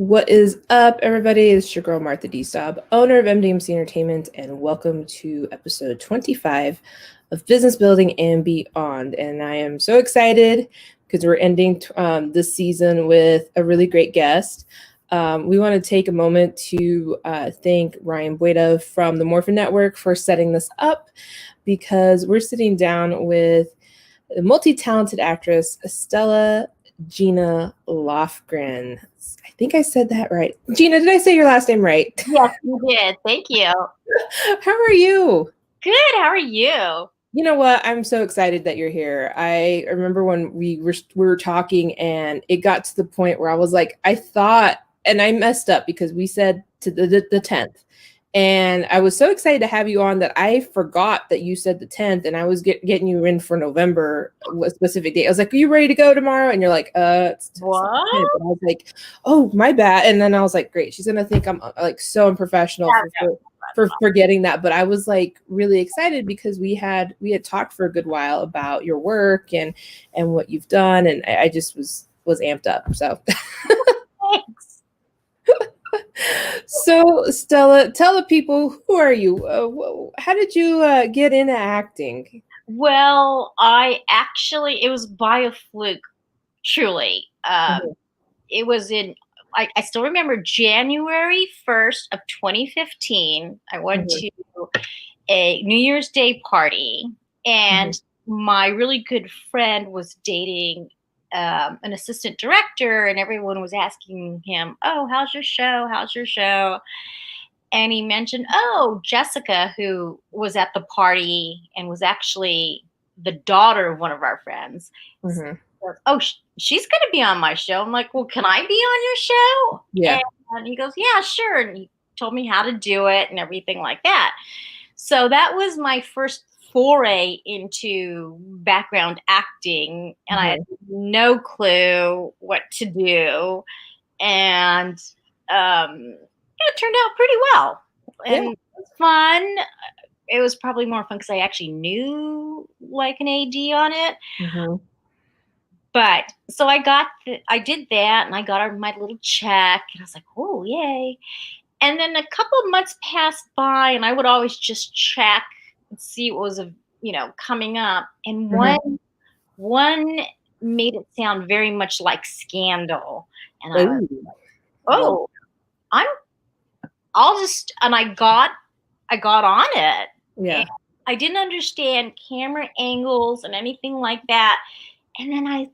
What is up, everybody? It's your girl, Martha D. Staub, owner of MDMC Entertainment, and welcome to episode 25 of Business Building and Beyond. And I am so excited because we're ending this season with a really great guest. We want to take a moment to thank Ryan Bueda from the Morphin Network for setting this up, because we're sitting down with the multi-talented actress, Stella Gina Lofgren. I think I said that right. Gina, did I say your last name right? Yes, you did. Thank you. How are you? Good. How are you? You know what? I'm so excited that you're here. I remember when we were talking, and it got to the point where I was like, I thought, and I messed up because we said to the 10th. And I was so excited to have you on that I forgot that you said the 10th, and I was getting you in for November, a specific date. I was like, are you ready to go tomorrow? And you're like, it's what? And I was like, oh, my bad. And then I was like, great. She's going to think I'm like so unprofessional for forgetting that. But I was like really excited because we had talked for a good while about your work and what you've done. And I just was amped up. So Thanks. So, Stella, tell the people, who are you? How did you get into acting? Well, it was by a fluke, truly. It was I still remember January 1st of 2015. I went to a New Year's Day party, and my really good friend was dating an assistant director, and everyone was asking him, oh, how's your show? How's your show? And he mentioned, oh, Jessica, who was at the party and was actually the daughter of one of our friends. Mm-hmm. So, oh, she's going to be on my show. I'm like, well, can I be on your show? Yeah. And he goes, yeah, sure. And he told me how to do it and everything like that. So that was my first foray into background acting, and I had no clue what to do, and it turned out pretty well, and it was fun. It was probably more fun because I actually knew like an AD on it. But so I did that, and I got my little check, and I was like, oh, yay. And then a couple of months passed by, and I would always just check and see what was, coming up. And one made it sound very much like Scandal. And I was like, and I got on it. Yeah. And I didn't understand camera angles and anything like that. And then I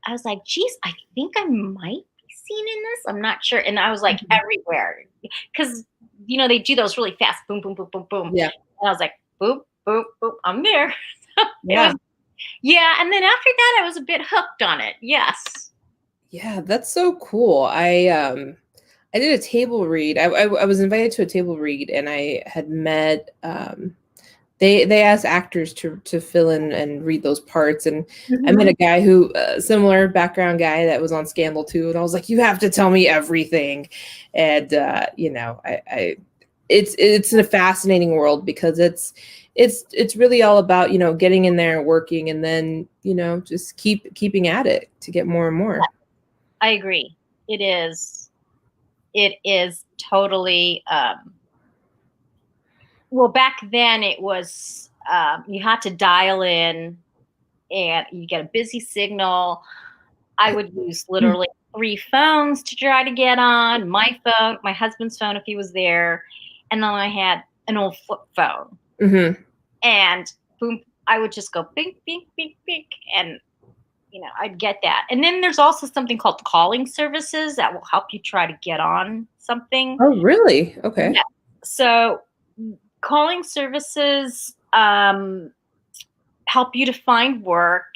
was like, geez, I think I might be seen in this. I'm not sure. And I was like everywhere. Because, they do those really fast, boom, boom, boom, boom, boom. Yeah. And I was like, boop, boop, boop, I'm there. Yeah. And then after that, I was a bit hooked on it. Yes. Yeah, that's so cool. I did a table read. I was invited to a table read, and I had met they asked actors to fill in and read those parts, and I met a guy who similar background guy that was on Scandal too, and I was like, you have to tell me everything. And it's a fascinating world because it's really all about getting in there and working, and then just keeping at it to get more and more. I agree. It is totally well, back then it was you had to dial in and you get a busy signal. I would use literally 3 phones to try to get on. My phone, my husband's phone if he was there, and then I had an old flip phone. And boom, I would just go bink, bink, bink, bink, and I'd get that. And then there's also something called calling services that will help you try to get on something. Oh, really? Okay. Yeah. So calling services help you to find work,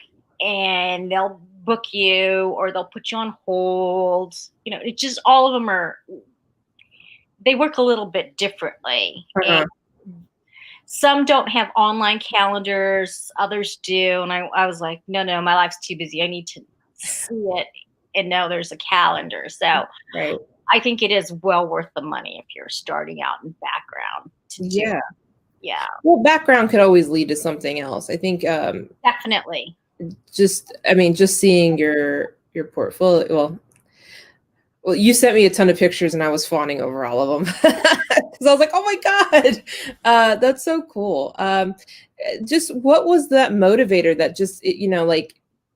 and they'll book you or they'll put you on hold. It just, all of them they work a little bit differently. And some don't have online calendars, others do. And I was like, no, my life's too busy. I need to see it and know there's a calendar. So I think it is well worth the money if you're starting out in background. Yeah. Well, background could always lead to something else. I think definitely. Just seeing your portfolio. Well, Well, you sent me a ton of pictures and I was fawning over all of them because I was like, oh my God, that's so cool. Just what was that motivator that just, like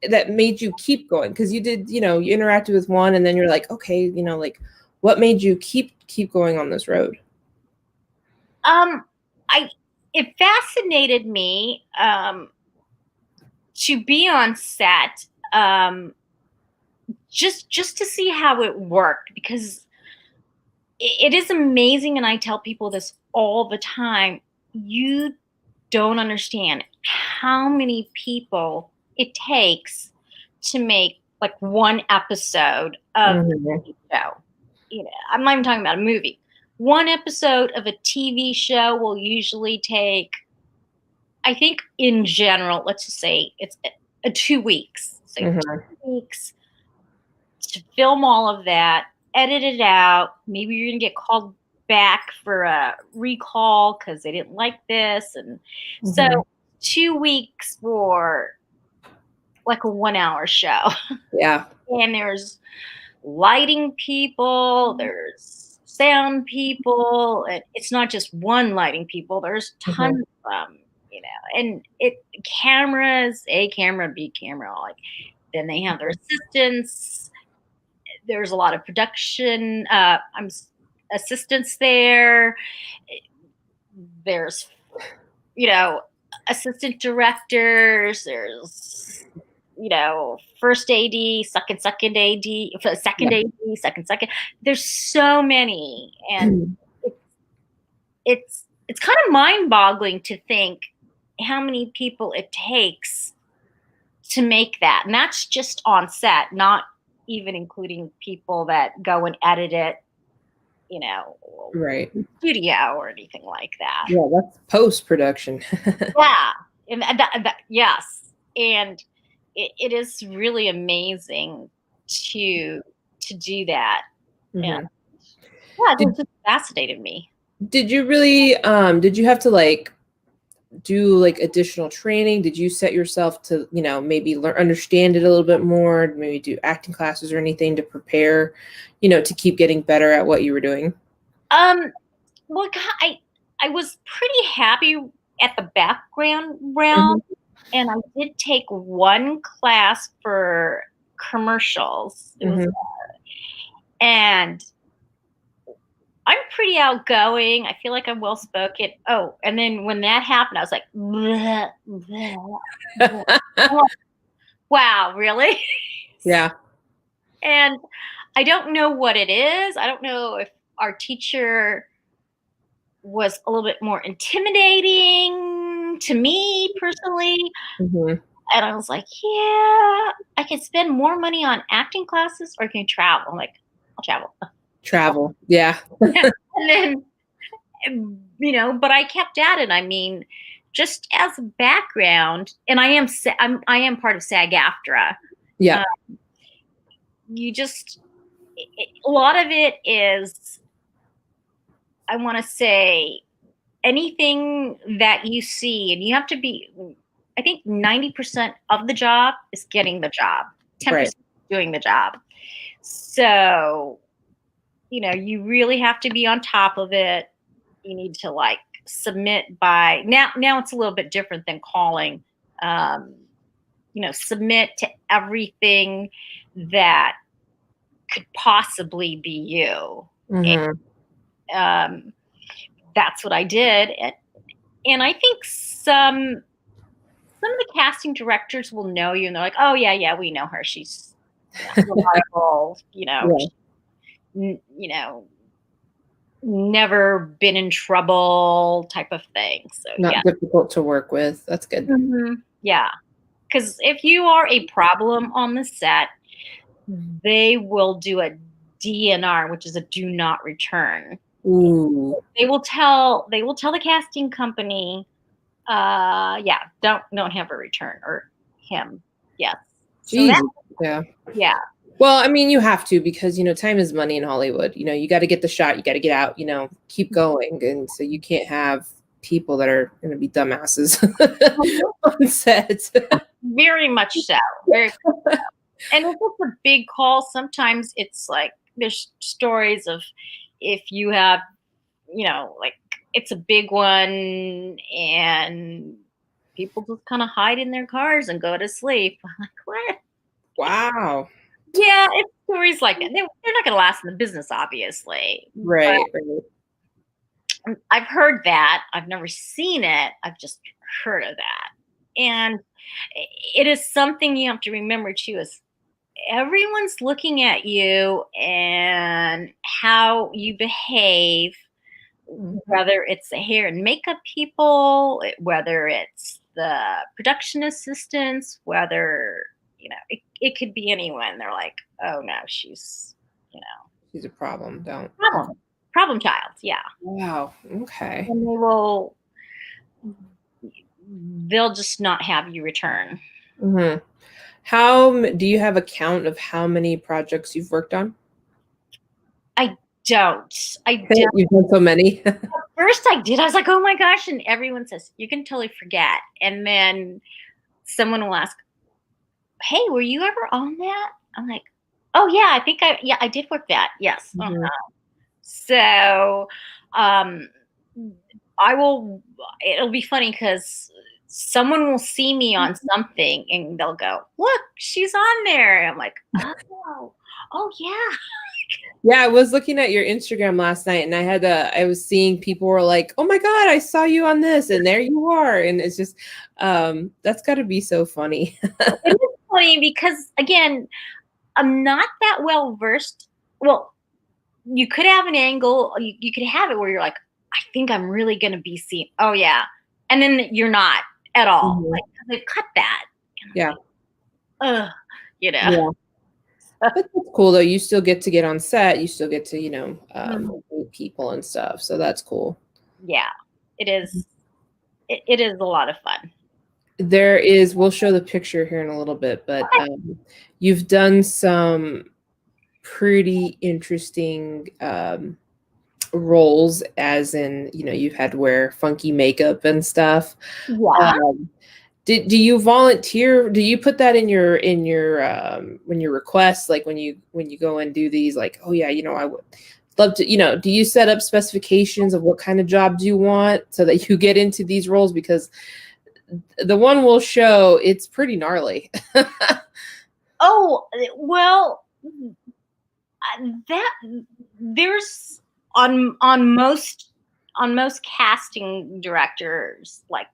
that made you keep going? Because you did, you interacted with one and then you're like, okay, like what made you keep going on this road? It fascinated me to be on set, just to see how it worked, because it is amazing, and I tell people this all the time. You don't understand how many people it takes to make like one episode of Mhm. a show. I'm not even talking about a movie. One episode of a TV show will usually take, I think in general, let's just say it's a 2 weeks. So Mhm. 2 weeks to film all of that, edit it out. Maybe you're gonna get called back for a recall because they didn't like this, and so Mhm. 2 weeks for like a 1 hour show. Yeah. And there's lighting people, there's sound people, and it's not just one lighting people. There's Mhm. tons of them, and it cameras, A camera, B camera, like then they have their assistants. There's a lot of production assistants there. There's, assistant directors. There's, first AD, second AD, second Yeah. AD, second. There's so many, and it, it's kind of mind-boggling to think how many people it takes to make that, and that's just on set, not even including people that go and edit it, Right. studio or anything like that. Yeah, that's post-production. Yeah, and yes, and it is really amazing to do that. Yeah, Mhm. yeah, Did it just fascinated me. did you really did you have to like do like additional training? Did you set yourself to, maybe learn, understand it a little bit more, maybe do acting classes or anything to prepare, to keep getting better at what you were doing? Um, well, I was pretty happy at the background realm, Mhm. and I did take one class for commercials. It was, Mhm. and I'm pretty outgoing. I feel like I'm well spoken. Oh, and then when that happened, I was like, bleh, bleh, bleh. I'm like, wow, really? Yeah. And I don't know what it is. I don't know if our teacher was a little bit more intimidating to me personally. Mhm. And I was like, yeah, I can spend more money on acting classes or I can travel. I'm like, I'll travel. Travel. Yeah. And then, but I kept at it. I mean, just as a background, and I am part of SAG-AFTRA. Yeah. Uh, you just a lot of it is, I want to say, anything that you see, and you have to be. I think 90% of the job is getting the job, Right. 10% doing the job. So you really have to be on top of it. You need to like submit by now it's a little bit different than calling. um, submit to everything that could possibly be you. Mhm. um, that's what I did. And I think some of the casting directors will know you, and they're like, oh yeah, we know her, she's reliable, Yeah. you know never been in trouble type of thing. So yeah. Not difficult to work with. That's good. Yeah, because if you are a problem on the set, they will do a DNR, which is a do not return. Ooh. They will tell the casting company, yeah, don't have a return, or him. Yes. So that, Jesus. Yeah. yeah. Well, I mean, you have to because, time is money in Hollywood. You got to get the shot, you got to get out, keep going. And so you can't have people that are going to be dumbasses on set. Very much so. Very, and if it's a big call, sometimes it's like there's stories of if you have, like it's a big one and people just kind of hide in their cars and go to sleep. I'm like, what? Wow. Yeah, it's stories like that. They're not going to last in the business, obviously. Right. But I've heard that. I've never seen it. I've just heard of that. And it is something you have to remember too, is everyone's looking at you and how you behave, whether it's the hair and makeup people, whether it's the production assistants, whether, it could be anyone. They're like, oh no, she's She's a problem. Don't. Problem child. Yeah. Wow. Okay. And they'll just not have you return. Mm-hmm. How do you have a count of how many projects you've worked on? I don't. You've done so many. At first I did. I was like, oh my gosh. And everyone says, you can totally forget. And then someone will ask, hey, were you ever on that? I'm like, oh yeah, I did work that. Yes. Mm-hmm. So it'll be funny because someone will see me on something and they'll go, look, she's on there. I'm like, oh yeah. Yeah, I was looking at your Instagram last night and I was seeing people were like, oh my God, I saw you on this and there you are. And it's just, that's gotta be so funny. It is funny because again, I'm not that well versed. Well, you could have an angle, you could have it where you're like, I think I'm really going to be seen. Oh yeah. And then you're not at all. Mm-hmm. Like they cut that. Yeah. Yeah. Yeah. But that's cool though. You still get to get on set. You still get to, meet people and stuff. So that's cool. Yeah, it is. It is a lot of fun. We'll show the picture here in a little bit, but you've done some pretty interesting roles, as in, you've had to wear funky makeup and stuff. Yeah. Do you volunteer? Do you put that in your when you request, like when you go and do these, like, oh yeah, I would love to, do you set up specifications of what kind of jobs you want so that you get into these roles? Because the one we'll show, it's pretty gnarly. Oh, well, that there's on most casting directors, like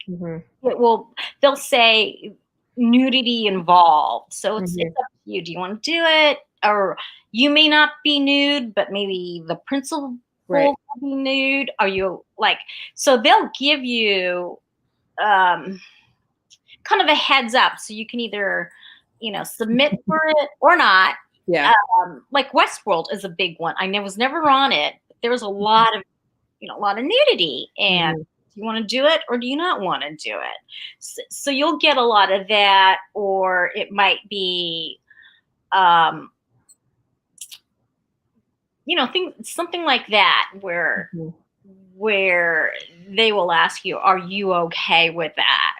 they'll say nudity involved. So it's up to you. Do you want to do it? Or you may not be nude, but maybe the principal will be nude. Are you like, so they'll give you kind of a heads up so you can either, submit for it or not. Yeah. Like Westworld is a big one. I was never on it. But there was a lot of nudity, and do you want to do it or do you not want to do it? So you'll get a lot of that, or it might be, something like that where they will ask you, are you okay with that?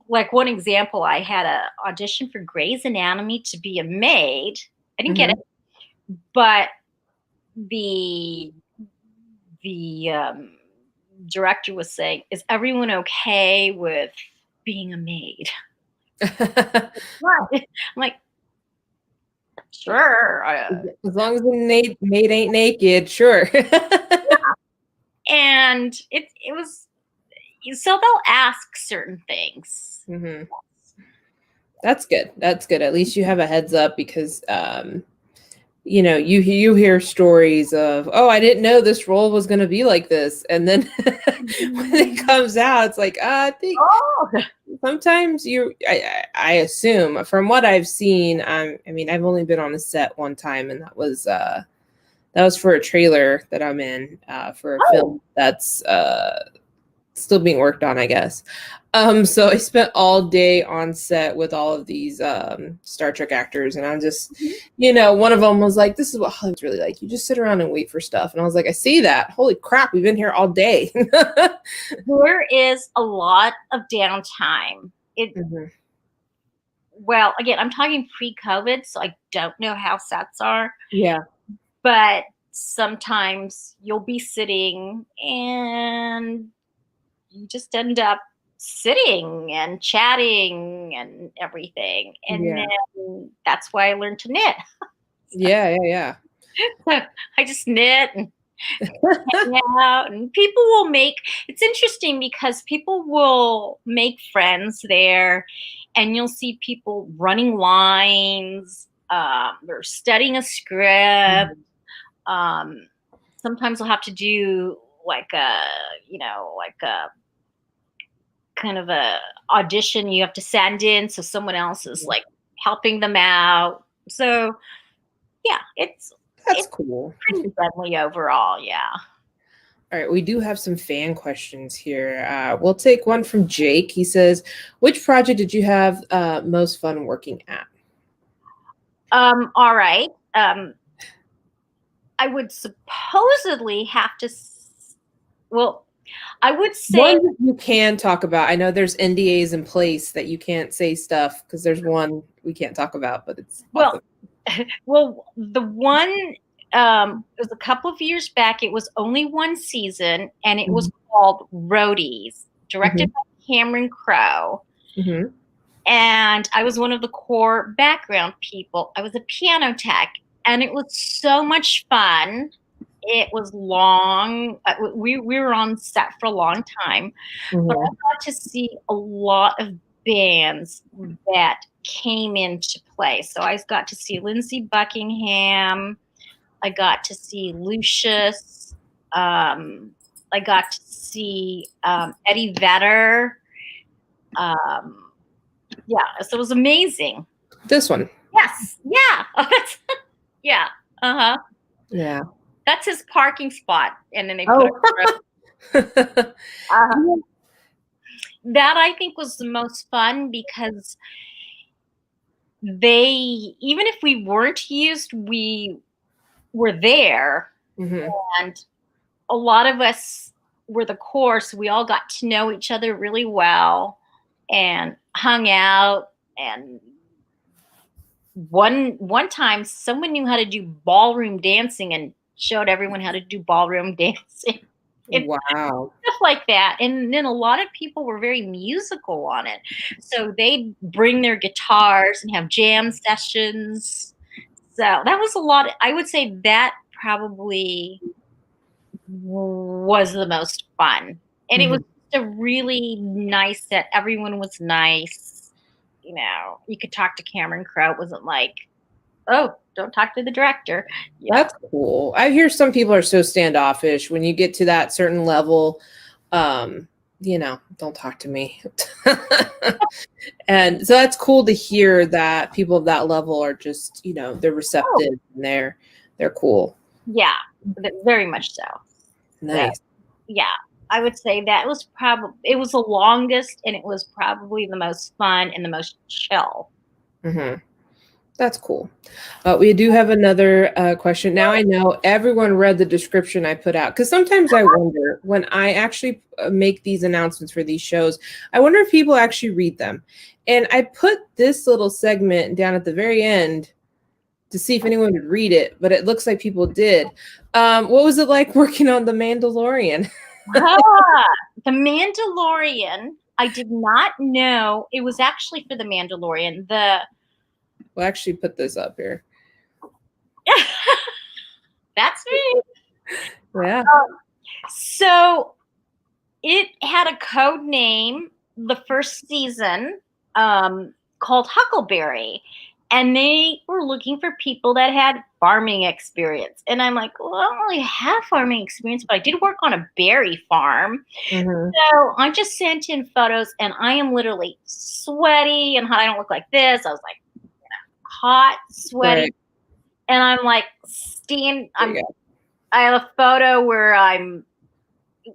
Like one example, I had a audition for Grey's Anatomy to be a maid. I didn't get it, but the director was saying, is everyone okay with being a maid? I'm like, sure. As long as the maid ain't naked, sure. Yeah. And it was, so they'll ask certain things. That's good. That's good. At least you have a heads up, because you hear stories of, oh, I didn't know this role was going to be like this, and then when it comes out, it's like, I think sometimes I assume, from what I've seen, I've only been on a set one time, and that was for a trailer that I'm in for a film that's still being worked on, I guess. So I spent all day on set with all of these Star Trek actors, and I'm just, one of them was like, this is what Hollywood's really like. You just sit around and wait for stuff. And I was like, I see that. Holy crap, we've been here all day. There is a lot of downtime. well, again, I'm talking pre-COVID, so I don't know how sets are. Yeah. But sometimes you'll be sitting and you just end up sitting and chatting and everything. And Yeah. then that's why I learned to knit. Yeah. I just knit and hang out, and people will make, it's interesting because people will make friends there, and you'll see people running lines, they're studying a script. Sometimes we'll have to do like a, like a kind of a audition you have to send in, so someone else is like helping them out. So yeah, That's it's cool. pretty friendly overall. Yeah. All right, we do have some fan questions here. We'll take one from Jake. He says, which project did you have most fun working at? All right. I would supposedly have to, well, I would say one that you can talk about. I know there's NDAs in place that you can't say stuff because there's one we can't talk about, but it's well, awesome. well, the one, it was a couple of years back. It was only one season, and it was called Roadies, directed by Cameron Crowe. And I was one of the core background people. I was a piano tech, and it was so much fun. It was long. We were on set for a long time, but I got to see a lot of bands that came into play. So I got to see Lindsey Buckingham. I got to see Lucius. I got to see Eddie Vedder. Yeah, so it was amazing. This one. Yes. Yeah. Yeah. Uh-huh. Yeah. That's his parking spot. And then they put it that I think was the most fun because even if we weren't used, we were there. And a lot of us were the core, so we all got to know each other really well and hung out. And one time someone knew how to do ballroom dancing and showed everyone how to do ballroom dancing. Wow. Stuff like that. And then a lot of people were very musical on it. So they'd bring their guitars and have jam sessions. So that was a lot. I would say that probably was the most fun. And it was just a really nice set. Everyone was nice. You could talk to Cameron Crowe. It wasn't like, oh, don't talk to the director. Yeah. That's cool. I hear some people are so standoffish when you get to that certain level. Don't talk to me. And so that's cool to hear that people of that level are just, they're receptive and they're cool. Yeah, very much so. Nice. So, yeah, I would say that it was the longest, and it was probably the most fun and the most chill. That's cool. We do have another question. Now I know everyone read the description I put out, because sometimes I wonder when I actually make these announcements for these shows, I wonder if people actually read them. And I put this little segment down at the very end to see if anyone would read it, but it looks like people did. What was it like working on The Mandalorian? The Mandalorian, I did not know it was actually for The Mandalorian. We'll actually put this up here. That's me. Yeah. So it had a code name the first season called Huckleberry. And they were looking for people that had farming experience. And I'm like, well, I don't really have farming experience, but I did work on a berry farm. So I just sent in photos, and I am literally sweaty and hot. I don't look like this. I was like, hot, sweaty. Right. And I'm like, I have a photo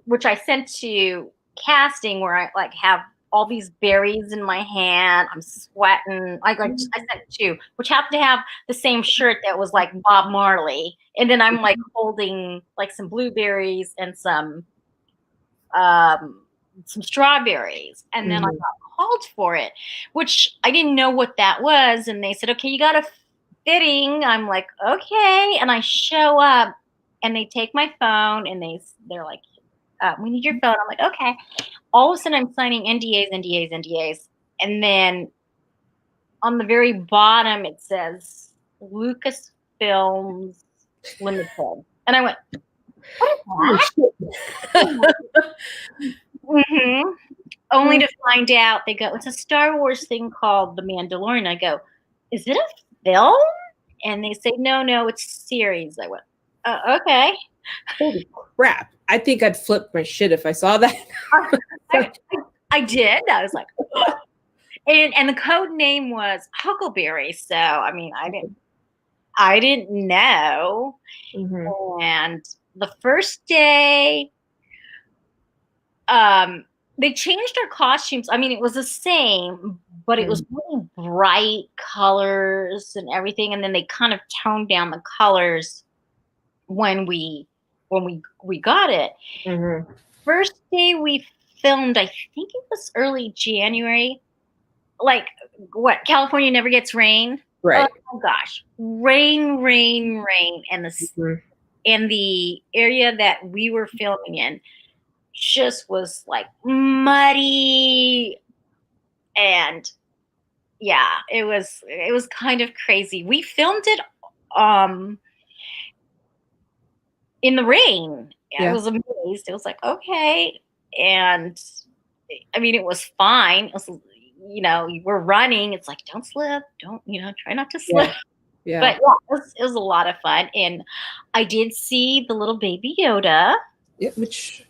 which I sent to casting, where I like have all these berries in my hand. I'm sweating. I sent two, which happened to have the same shirt that was like Bob Marley. And then I'm like holding like some blueberries and some some strawberries. And then I Mhm. got called for it, which I didn't know what that was. And they said, okay, you got a fitting. I'm like, okay. And I show up and they take my phone and they're like, we need your phone. I'm like, okay. All of a sudden I'm signing NDAs. And then on the very bottom, it says Lucasfilms Limited. And I went, Oh, what shit. is that? Mm-hmm. Only to find out they go, it's a Star Wars thing called The Mandalorian. I go, is it a film? And they say, no, it's a series. I went, okay. Holy crap. I think I'd flip my shit if I saw that. I did. I was like, and the code name was Huckleberry. So I mean, I didn't know. Mhm. And the first day, they changed our costumes. I mean, it was the same, but it was really bright colors and everything. And then they kind of toned down the colors when we got it. Mhm. First day we filmed, I think it was early January. Like what? California never gets rain. Oh Right. my gosh, rain, and Mhm. the area that we were filming in just was like muddy, and yeah, it was kind of crazy. We filmed it um in the rain. I Yeah. was amazed. It was like, okay. And I mean, it was fine. It was, we're running. It's like, don't slip. Don't, try not to slip. Yeah. Yeah. But yeah, it was a lot of fun. And I did see the little baby Yoda. Yeah, which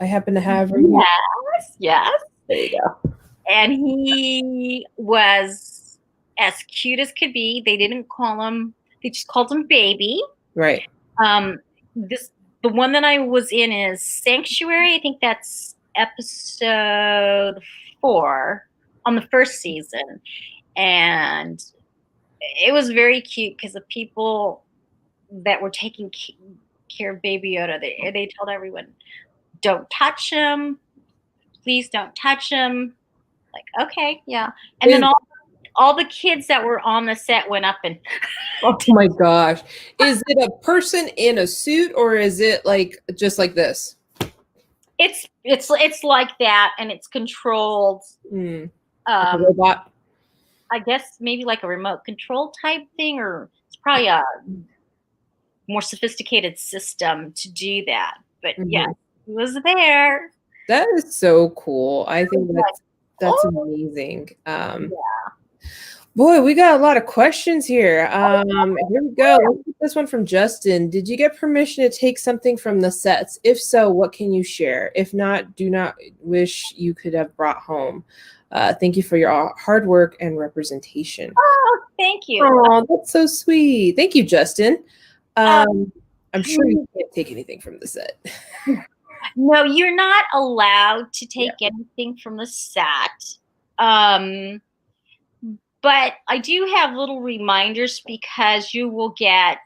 I happen to have right here. Yes. There you go. And he was as cute as could be. They just called him baby. Right. Um, the one that I was in is Sanctuary. I think that's episode 4 on the first season, and it was very cute because the people that were taking care of Baby Yoda, they told everyone, "Don't touch him, please don't touch him." Like, okay, yeah, and then Is, all the kids that were on the set went up and oh my gosh. Is it a person in a suit or is it like just like this? it's like that, and it's controlled. Like a Um, robot? I guess maybe like a remote control type thing, or it's probably a more sophisticated system to do that. But yeah, Mhm. he was there. That is so cool. I think Like, that's oh, amazing. yeah. Boy, we got a lot of questions here. Here we go. Let's get this one from Justin. Did you get permission to take something from the sets? If so, what can you share? If not, do not wish you could have brought home. Thank you for your hard work and representation. Oh, thank you. Oh, that's so sweet. Thank you, Justin. Um, I'm sure you can't take anything from the set. no, you're not allowed to Yeah. take anything from the set. Um, but I do have little reminders because you will get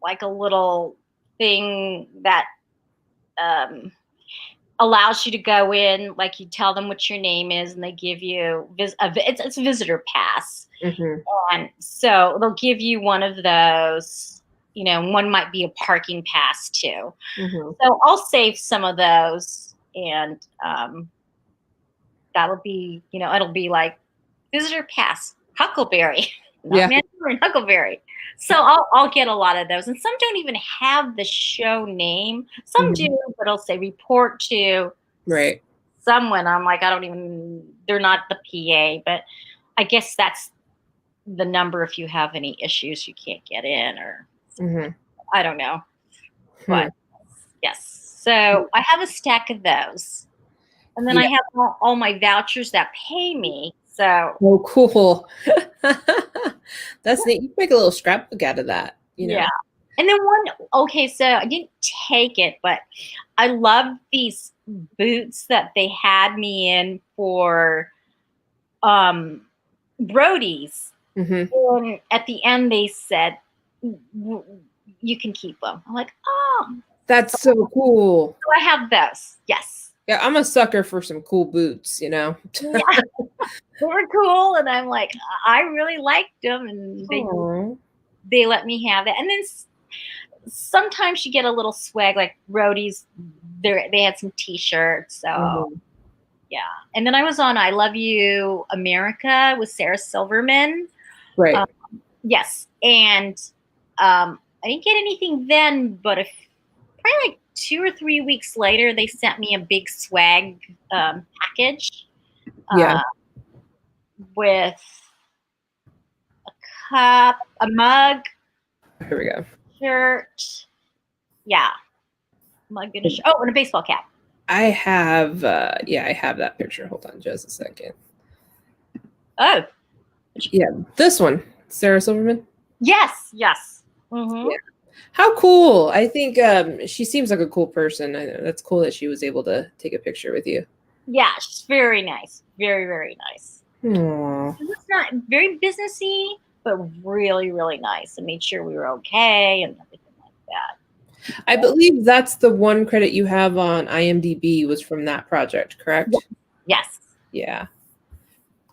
like a little thing that um, allows you to go in, like you tell them what your name is, and they give you it's a visitor pass, Mhm. and so they'll give you one of those. One might be a parking pass too. Mhm. So I'll save some of those, and that'll be, it'll be like visitor pass Huckleberry, not Yeah. Mandalorian, Huckleberry. So I'll get a lot of those, and some don't even have the show name. Some Mhm. do, but I'll say report to Right. someone. I'm like, I don't even. They're not the PA, but I guess that's the number if you have any issues you can't get in, or Mhm. I don't know. Hmm. But yes, so I have a stack of those, and then I Yeah. have all my vouchers that pay me. So Oh, cool. That's neat. You can make a little scrapbook out of that, yeah. And then okay, so I didn't take it, but I love these boots that they had me in for Brody's. Mhm. And at the end, they said, you can keep them. I'm like, oh. That's so cool. So I have those. Yes. Yeah, I'm a sucker for some cool boots, you know. Yeah, they were cool, and I'm like, I really liked them, and they let me have it. And then sometimes you get a little swag, like roadies. They had some T-shirts, so yeah. And then I was on "I Love You, America" with Sarah Silverman. Right. Yes, and I didn't get anything then, but probably like 2 or 3 weeks later, they sent me a big swag package Yeah. with a cup, a mug, Here we go. shirt. Yeah, mug and a shirt. Oh, and a baseball cap. I have, I have that picture. Hold on just a second. Oh. Yeah, this one, Sarah Silverman. Yes, yes. Mm-hmm. Yeah. How cool. I think she seems like a cool person. I know that's cool that she was able to take a picture with you. Yeah, she's very nice. Very, very nice. Aww. It's not very businessy, but really, really nice, and made sure we were okay and everything like that. I believe that's the one credit you have on IMDb was from that project, correct? Yes. Yeah.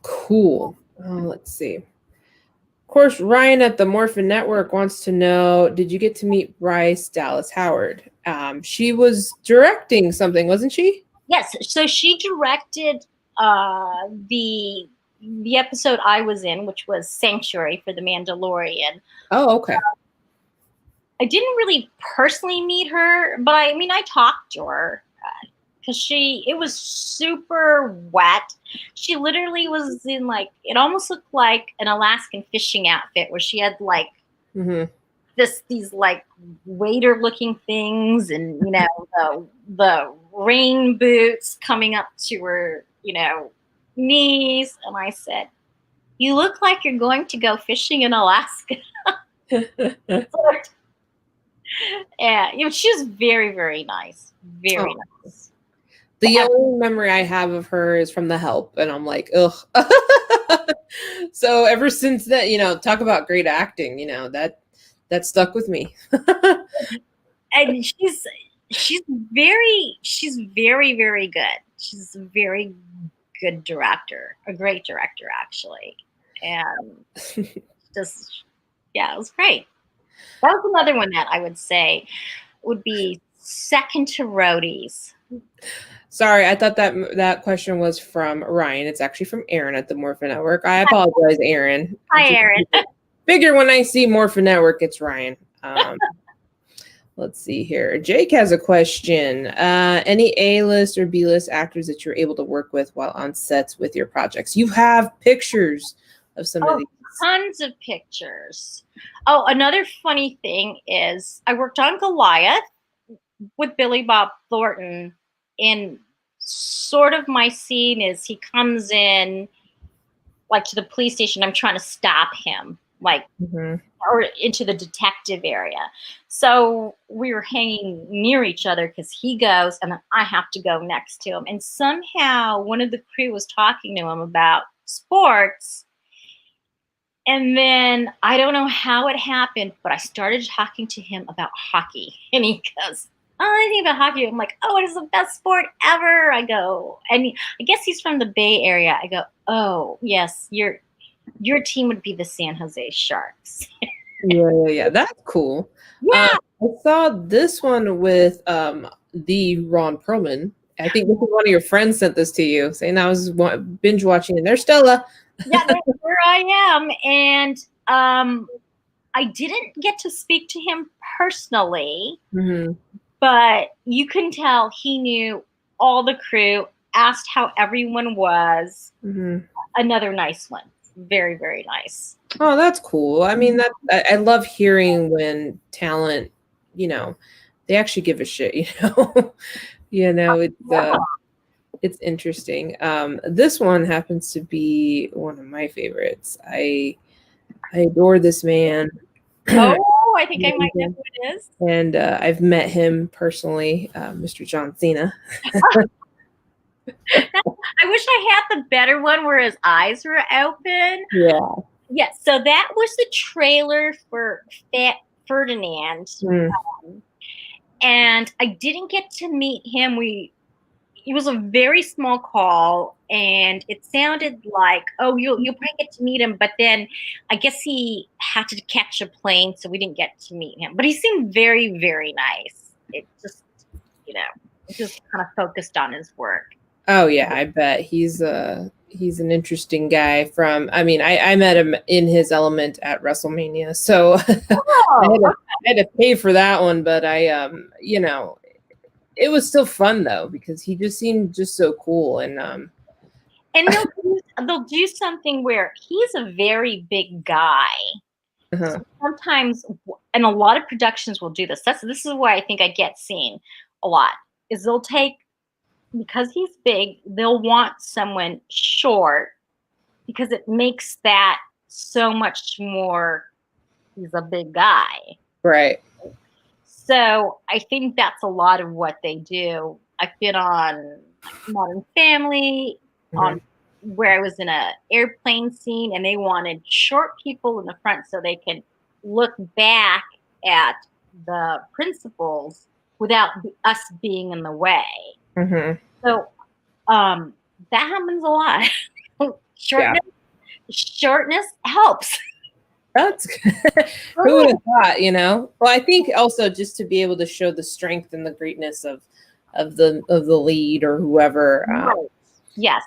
Cool. Let's see. Of course, Ryan at the Morphin Network wants to know, did you get to meet Bryce Dallas Howard? She was directing something, wasn't she? Yes. So she directed the episode I was in, which was Sanctuary for the Mandalorian. Oh, okay. I didn't really personally meet her, but I talked to her because it was super wet. She literally was in it almost looked like an Alaskan fishing outfit where she had these waiter looking things, and the rain boots coming up to her knees. And I said, "You look like you're going to go fishing in Alaska." Yeah, she was very, very nice. Very nice. The only memory I have of her is from The Help, and I'm like, ugh. So ever since then, talk about great acting, that stuck with me. And she's very, very good. She's a very good director, a great director actually, and just it was great. That was another one that I would say would be second to roadies. Sorry, I thought that question was from Ryan. It's actually from Aaron at the Morphin Network. I apologize, Aaron. Hi, Aaron. Figure when I see Morphin Network, it's Ryan. Let's see here. Jake has a question. Any A-list or B-list actors that you're able to work with while on sets with your projects? You have pictures of some of these. Tons of pictures. Oh, another funny thing is I worked on Goliath with Billy Bob Thornton, and sort of my scene is he comes in to the police station. I'm trying to stop him, or into the detective area. So we were hanging near each other because he goes and then I have to go next to him. And somehow one of the crew was talking to him about sports. And then I don't know how it happened, but I started talking to him about hockey. And he goes, "Oh, anything about hockey?" I'm like, "Oh, it is the best sport ever." I go, and I guess he's from the Bay Area. I go, "Oh, yes, your team would be the San Jose Sharks." Yeah. That's cool. Yeah. I saw this one with the Ron Perlman. I think this is one of your friends sent this to you, saying I was binge watching it. There's Stella. Yeah, there I am. And I didn't get to speak to him personally, but you can tell he knew all the crew, asked how everyone was. Another nice one. Very, very nice. Oh, that's cool. I mean, I love hearing when talent, they actually give a shit, it's interesting. This one happens to be one of my favorites. I adore this man. Oh, I think I might know who it is. And I've met him personally, Mr. John Cena. I wish I had the better one where his eyes were open. Yeah. Yes. So that was the trailer for Fat Ferdinand. And I didn't get to meet him. it was a very small call, and it sounded like, oh, you'll probably get to meet him, but then I guess he had to catch a plane, so we didn't get to meet him. But he seemed very, very nice. It just, just kind of focused on his work. Oh yeah, I bet he's an interesting guy. I met him in his element at WrestleMania, so I had to pay for that one, but it was still fun though, because he just seemed just so cool. And they'll do something where he's a very big guy. So sometimes, and a lot of productions will do this. This is why I think I get seen a lot, is they'll take, because he's big, they'll want someone short because it makes that so much more, he's a big guy. Right. So I think that's a lot of what they do. I've been on Modern Family, on where I was in an airplane scene, and they wanted short people in the front so they can look back at the principals without us being in the way. So that happens a lot. Shortness helps. That's good. Who would have thought, Well, I think also just to be able to show the strength and the greatness of the lead or whoever. Yes,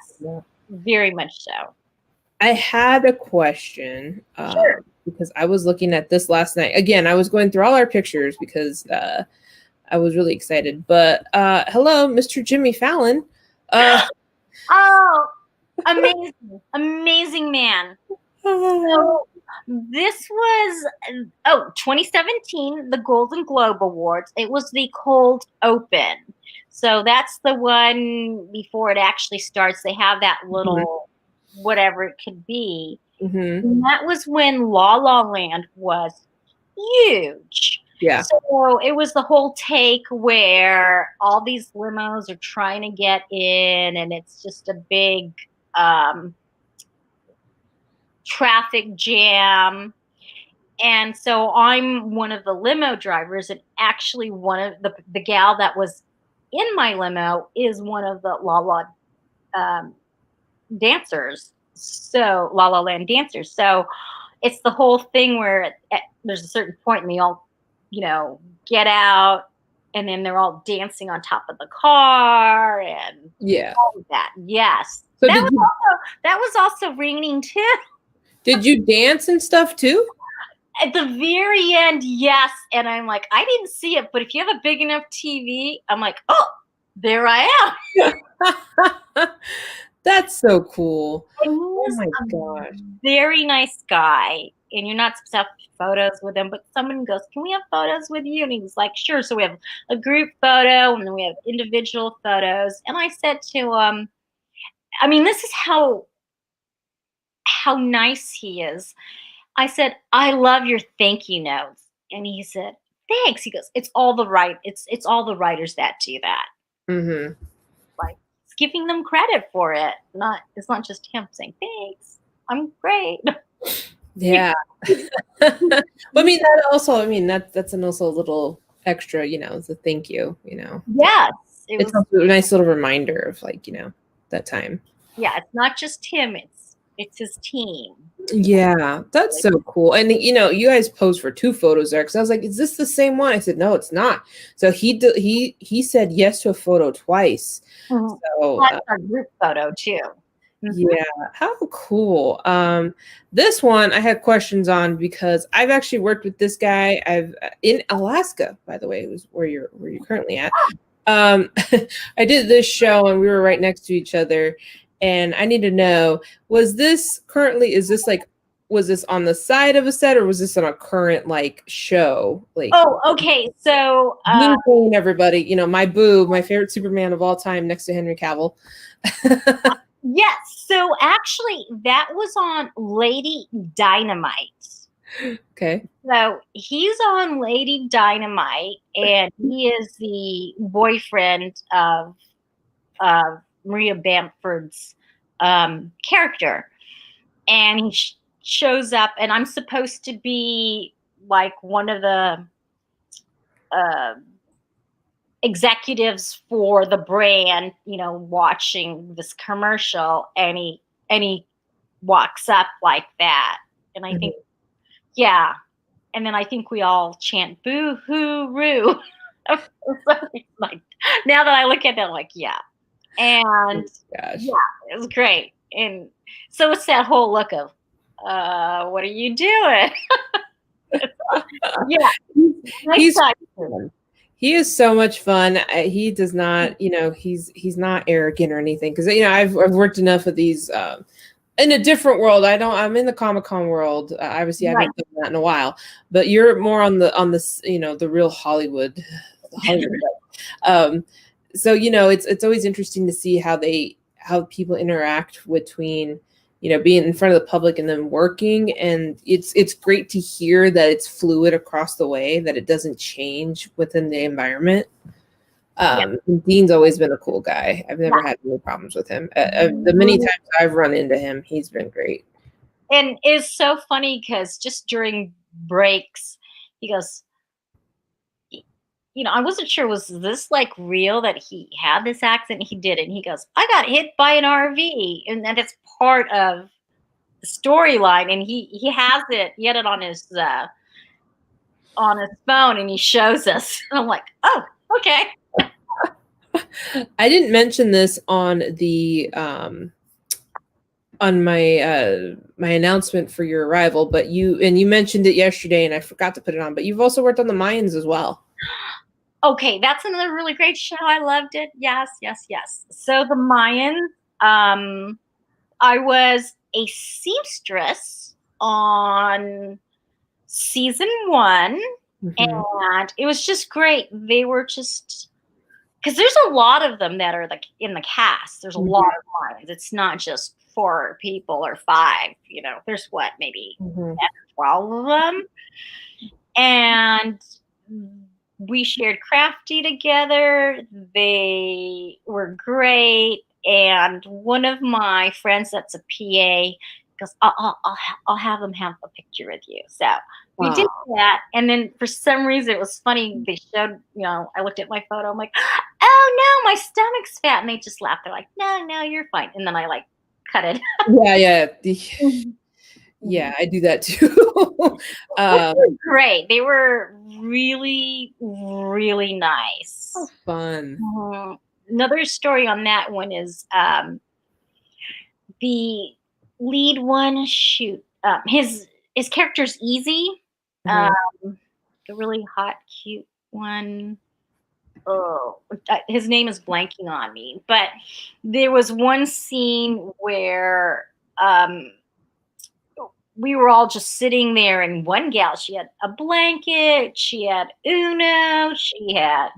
very much so. I had a question because I was looking at this last night. Again, I was going through all our pictures because I was really excited. But hello, Mr. Jimmy Fallon. Oh, amazing man. So this was 2017, the Golden Globe Awards. It was the cold open. So that's the one before it actually starts. They have that little whatever it could be. And that was when La La Land was huge. Yeah. So it was the whole take where all these limos are trying to get in, and it's just a big traffic jam. And so I'm one of the limo drivers, and actually one of the gal that was in my limo is one of the La La dancers. So La La Land dancers. So it's the whole thing where there's a certain point and they all, get out, and then they're all dancing on top of the car and all of that. Yes. So that was also raining too. Did you dance and stuff too? At the very end, yes. And I'm like, I didn't see it, but if you have a big enough TV, I'm like, oh, there I am. That's so cool. Oh my gosh. Very nice guy. And you're not supposed to have photos with him, but someone goes, can we have photos with you? And he's like, sure. So we have a group photo, and then we have individual photos. And I said to him, this is how nice he is. I said, I love your thank you notes. And he said, thanks. He goes, it's all the writers that do that. Like, it's giving them credit for it. It's not just him saying, thanks, I'm great. Yeah. That's also a little extra, it's a thank you, Yes. It's also a nice little reminder of that time. Yeah, it's not just him, it's his team. Yeah, that's so cool. And you guys posed for 2 photos there, because I was like, is this the same one? I said, no, it's not. So he said yes to a photo twice. So that's our group photo too. Yeah, how cool. This one I had questions on because I've actually worked with this guy. I've in Alaska, by the way, was where you're currently at. I did this show and we were right next to each other, and I need to know, was this on the side of a set, or was this on a current show? Okay. So everybody, my boo, my favorite Superman of all time next to Henry Cavill. Yes. So actually that was on Lady Dynamite. Okay. So he's on Lady Dynamite, and he is the boyfriend of Maria Bamford's character. And he shows up, and I'm supposed to be like one of the executives for the brand, watching this commercial, and he walks up like that. And I think, yeah. And then I think we all chant boo hoo roo. Like, now that I look at that, like, yeah. And Gosh. yeah, it was great. And so it's that whole look of, what are you doing? Yeah. He is so much fun. He does not, he's not arrogant or anything. Cause I've worked enough of these, in a different world. I'm in the Comic-Con world. Obviously I haven't done that in a while, but you're more on the, the real Hollywood. So, it's always interesting to see how people interact between, being in front of the public and then working. And it's great to hear that it's fluid across the way, that it doesn't change within the environment. Dean's always been a cool guy. I've never had any problems with him. The many times I've run into him, he's been great. And it's so funny because just during breaks, he goes, I wasn't sure, was this like real that he had this accent? He did it. And he goes, I got hit by an RV. And that it's part of the storyline. And he has it. He had it on his phone, and he shows us. And I'm like, oh, okay. I didn't mention this on the on my my announcement for your arrival, but you mentioned it yesterday, and I forgot to put it on. But you've also worked on the Mayans as well. Okay, that's another really great show. I loved it. Yes. So the Mayans, I was a seamstress on season 1, and it was just great. They were just, because there's a lot of them that are like in the cast. There's a lot of Mayans. It's not just 4 people or 5. There's maybe 10 or 12 of them, and we shared crafty together. They were great. And one of my friends that's a PA goes, I'll have them have a picture with you. So we did that. And then for some reason, it was funny. They showed, I looked at my photo. I'm like, oh no, my stomach's fat. And they just laughed. They're like, no, you're fine. And then I cut it. Yeah. Yeah, I do that too. Great. They were really, really nice. Oh, fun. Another story on that one is the lead one. His character's Easy, the really hot, cute one. Oh, his name is blanking on me. But there was one scene where we were all just sitting there, and one gal, she had a blanket, she had Uno, she had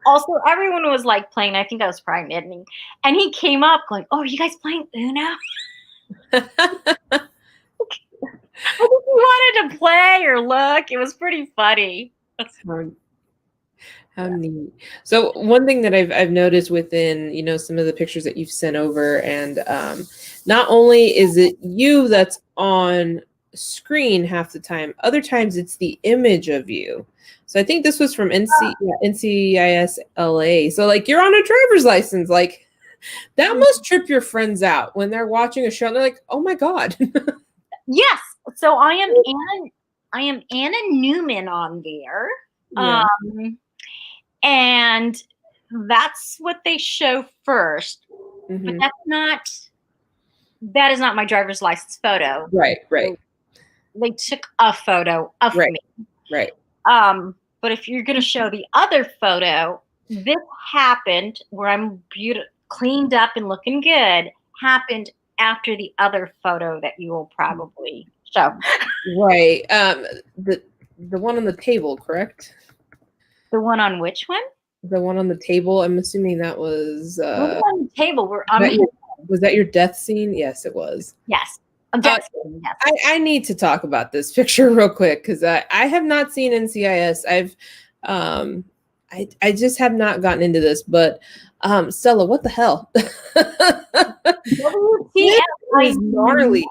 also everyone was playing. I think I was probably knitting, and he came up going, "Oh, are you guys playing Uno?" I think he wanted to play or look. It was pretty funny. How neat. So one thing that I've noticed within, some of the pictures that you've sent over, and not only is it you that's on screen half the time, other times it's the image of you. So I think this was from NCIS LA. So you're on a driver's license. That must trip your friends out when they're watching a show and they're like, oh my God. Yes. So I am Anna Newman on there. Yeah. And that's what they show first. But that is not my driver's license photo. Right. They took a photo of me. Right. But if you're going to show the other photo, this happened where I'm cleaned up and looking good, happened after the other photo that you will probably show. Right. The one on the table, correct? The one on which one? The one on the table. I'm assuming that was the one on the table. Was that your death scene? Yes, it was. Yes. Yes. I need to talk about this picture real quick because I have not seen NCIS. I just have not gotten into this, but Stella, what the hell? Is gnarly.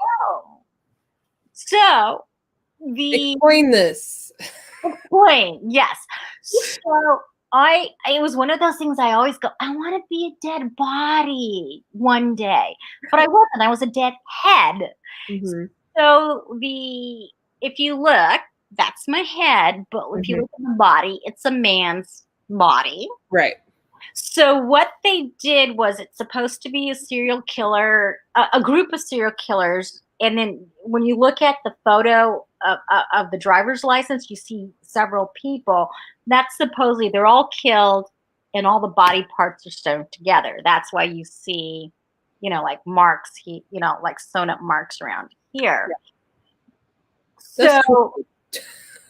So explain this. Explain, yes. So it was one of those things I always go, I want to be a dead body one day. But I wasn't. I was a dead head. Mm-hmm. So if you look, that's my head. But if you look at the body, it's a man's body. Right. So what they did was, it's supposed to be a serial killer, a group of serial killers. And then when you look at the photo of the driver's license, you see several people. That's supposedly, they're all killed and all the body parts are sewn together. That's why you see, like marks, like sewn up marks around here. Yeah. So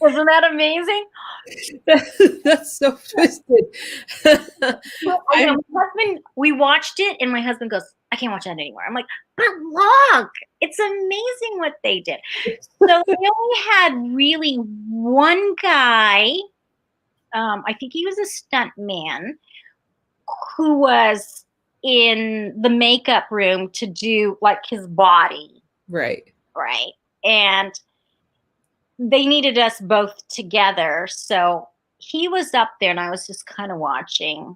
isn't that amazing? That's so twisted. My husband, we watched it and my husband goes, I can't watch that anymore. I'm like, but look, it's amazing what they did. So they only had really one guy, I think he was a stunt man, who was in the makeup room to do like his body. Right. Right. And they needed us both together. So he was up there and I was just kind of watching.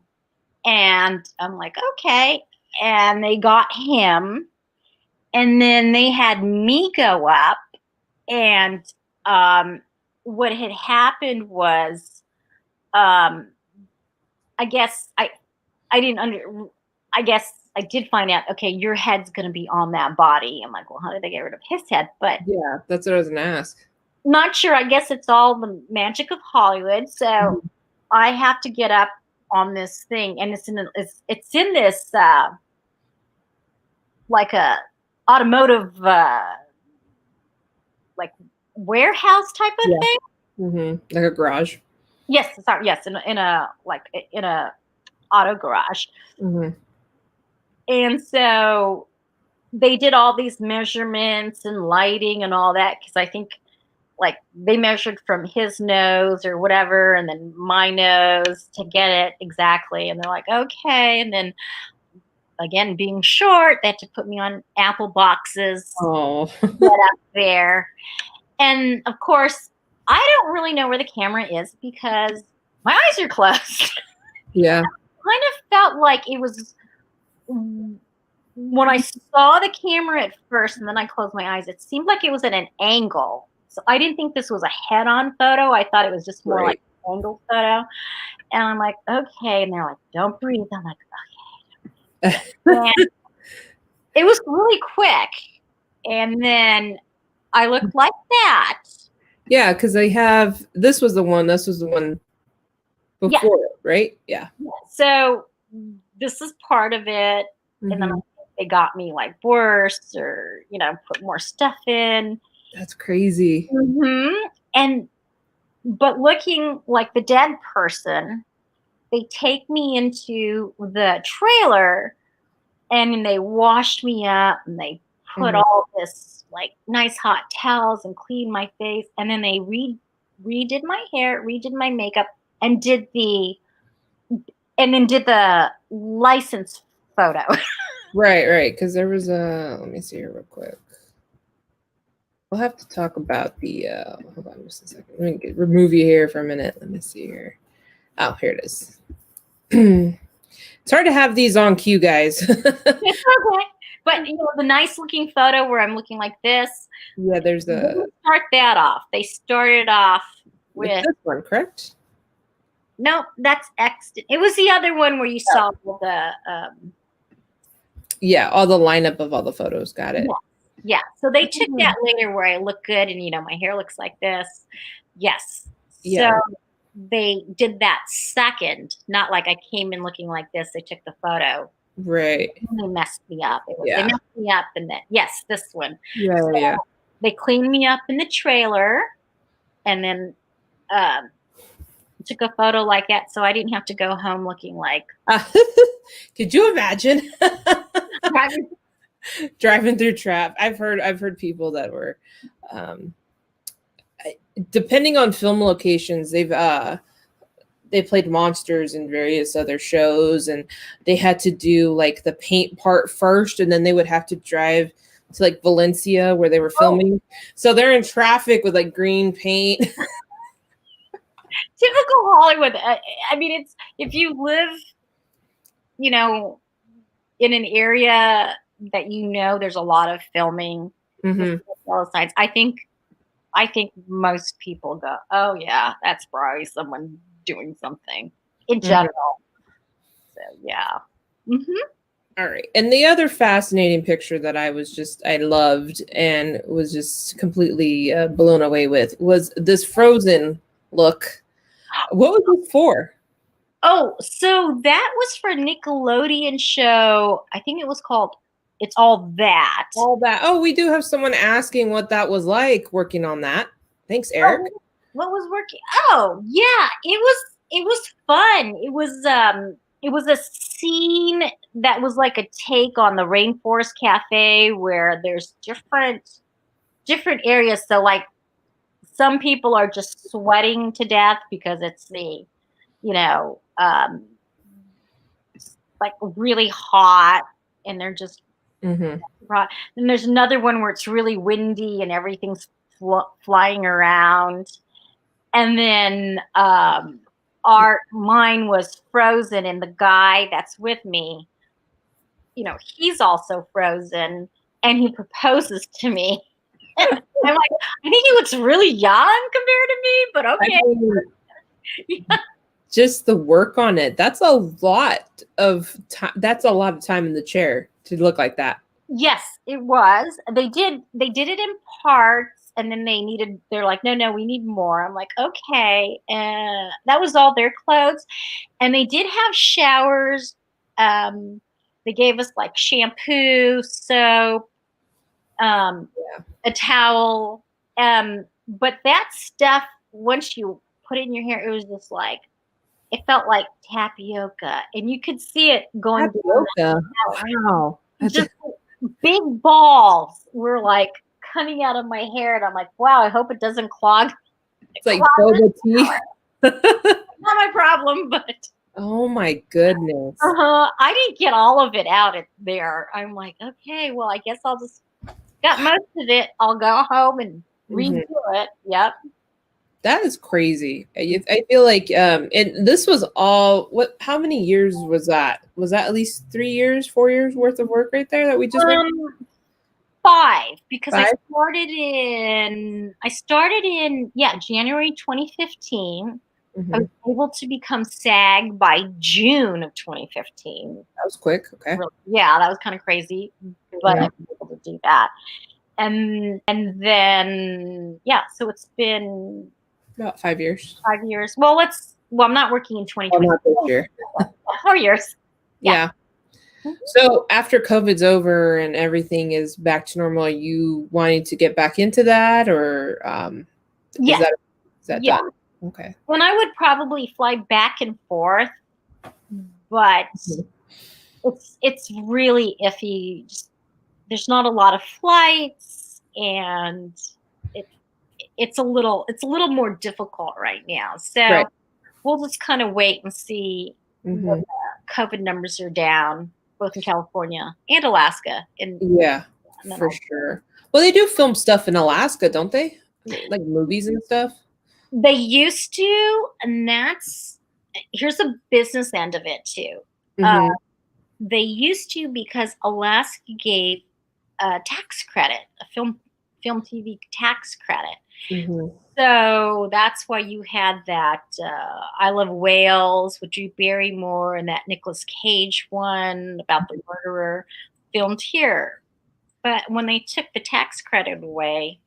And I'm like, okay. And they got him. And then they had me go up. And what had happened was, I guess I did find out, okay, your head's going to be on that body. I'm like, well, how did they get rid of his head? But yeah, that's what I was going to ask. Not sure. I guess it's all the magic of Hollywood. So I have to get up on this thing, and it's in this like a automotive like warehouse type of thing. Mm-hmm. Like a garage. Yes, sorry. Yes, in a auto garage. Mm-hmm. And so they did all these measurements and lighting and all that, because I think like they measured from his nose or whatever, and then my nose to get it exactly. And they're like, okay. And then again, being short, they had to put me on apple boxes right up there. And of course, I don't really know where the camera is because my eyes are closed. Yeah. Kind of felt like it was, when I saw the camera at first and then I closed my eyes, it seemed like it was at an angle. So I didn't think this was a head-on photo. I thought it was just more like an angle photo. And I'm like, okay. And they're like, don't breathe. I'm like, okay. And it was really quick. And then I looked like that. Yeah, because this was the one before, right? Yeah. So this is part of it. Mm-hmm. And then they got me like worse, or, put more stuff in. That's crazy. Mm-hmm. But looking like the dead person, they take me into the trailer and they washed me up and they put all this like nice hot towels and cleaned my face. And then they redid my hair, redid my makeup, and did the license photo. Right. Because there was let me see here real quick. We'll have to talk about the, hold on just a second. Let me remove you here for a minute. Let me see here. Oh, here it is. It's hard to have these on cue, guys. It's okay. But, the nice looking photo where I'm looking like this. Yeah, there's start that off. They started off with this one, correct? No, that's X. It was the other one where you saw the yeah, all the lineup of all the photos. Got it. Yeah. So they took that later where I look good and my hair looks like this. Yes. Yeah. So they did that second, not like I came in looking like this. They took the photo. Right. And they messed me up. They messed me up, and then this one. Yeah, so they cleaned me up in the trailer, and then took a photo like that, so I didn't have to go home looking like. Could you imagine driving through traffic? I've heard people that were, depending on film locations, they played monsters in various other shows, and they had to do like the paint part first, and then they would have to drive to like Valencia where they were filming. So they're in traffic with like green paint. Typical Hollywood. I mean, it's if you live, you know, in an area that there's a lot of filming. Signs. I think most people go, oh yeah, that's probably someone doing something in general. So yeah. All right. And the other fascinating picture that I loved and was just completely blown away with was this Frozen look. What was it for? Oh, so that was for Nickelodeon show. I think it was called It's All That. All That. Oh, we do have someone asking what that was like working on that. Thanks, Eric. Oh, what was working? Oh, yeah. It was fun. It was a scene that was like a take on the Rainforest Cafe where there's different areas. So like some people are just sweating to death because it's the, like really hot and they're just hot. And there's another one where it's really windy and everything's flying around. And then mine was frozen, and the guy that's with me, he's also frozen, and he proposes to me. I'm like, I think he looks really young compared to me, but okay. Yeah. Just the work on it. That's a lot of time. That's a lot of time in the chair to look like that. Yes, it was. They did it in parts, and then they're like, no, we need more. I'm like, okay. And that was all their clothes. And they did have showers. They gave us like shampoo, soap, a towel. But that stuff, once you put it in your hair, it was just like, it felt like tapioca, and you could see it going tapioca. Wow. Just big balls were like coming out of my hair, and I'm like, wow, I hope it doesn't clog. It's like boba tea. Not my problem, but oh my goodness. I didn't get all of it out there. I'm like, okay, well, I guess I'll just got most of it. I'll go home and redo it. Yep. That is crazy. I feel like, and this was all, how many years was that? Was that at least 3 years, 4 years worth of work right there that we just went? 5, because 5? I started in January 2015. I was able to become SAG by June of 2015. That was quick. Okay. Yeah, that was kind of crazy, but I was able to do that. And then, so it's been about 5 years. 5 years. Well, I'm not working in 2020. Not this year. 4 years. Yeah. So after COVID's over and everything is back to normal, are you wanting to get back into that, or is that done? Okay. When I would probably fly back and forth, but it's really iffy. There's not a lot of flights, and it's a little more difficult right now. So we'll just kind of wait and see when the COVID numbers are down, both in California and Alaska. For sure. Well, they do film stuff in Alaska, don't they? Like movies and stuff. They used to, and here's the business end of it too. They used to, because Alaska gave a tax credit, a film TV tax credit. So that's why you had that I Love Whales with Drew Barrymore and that Nicolas Cage one about the murderer filmed here. But when they took the tax credit away,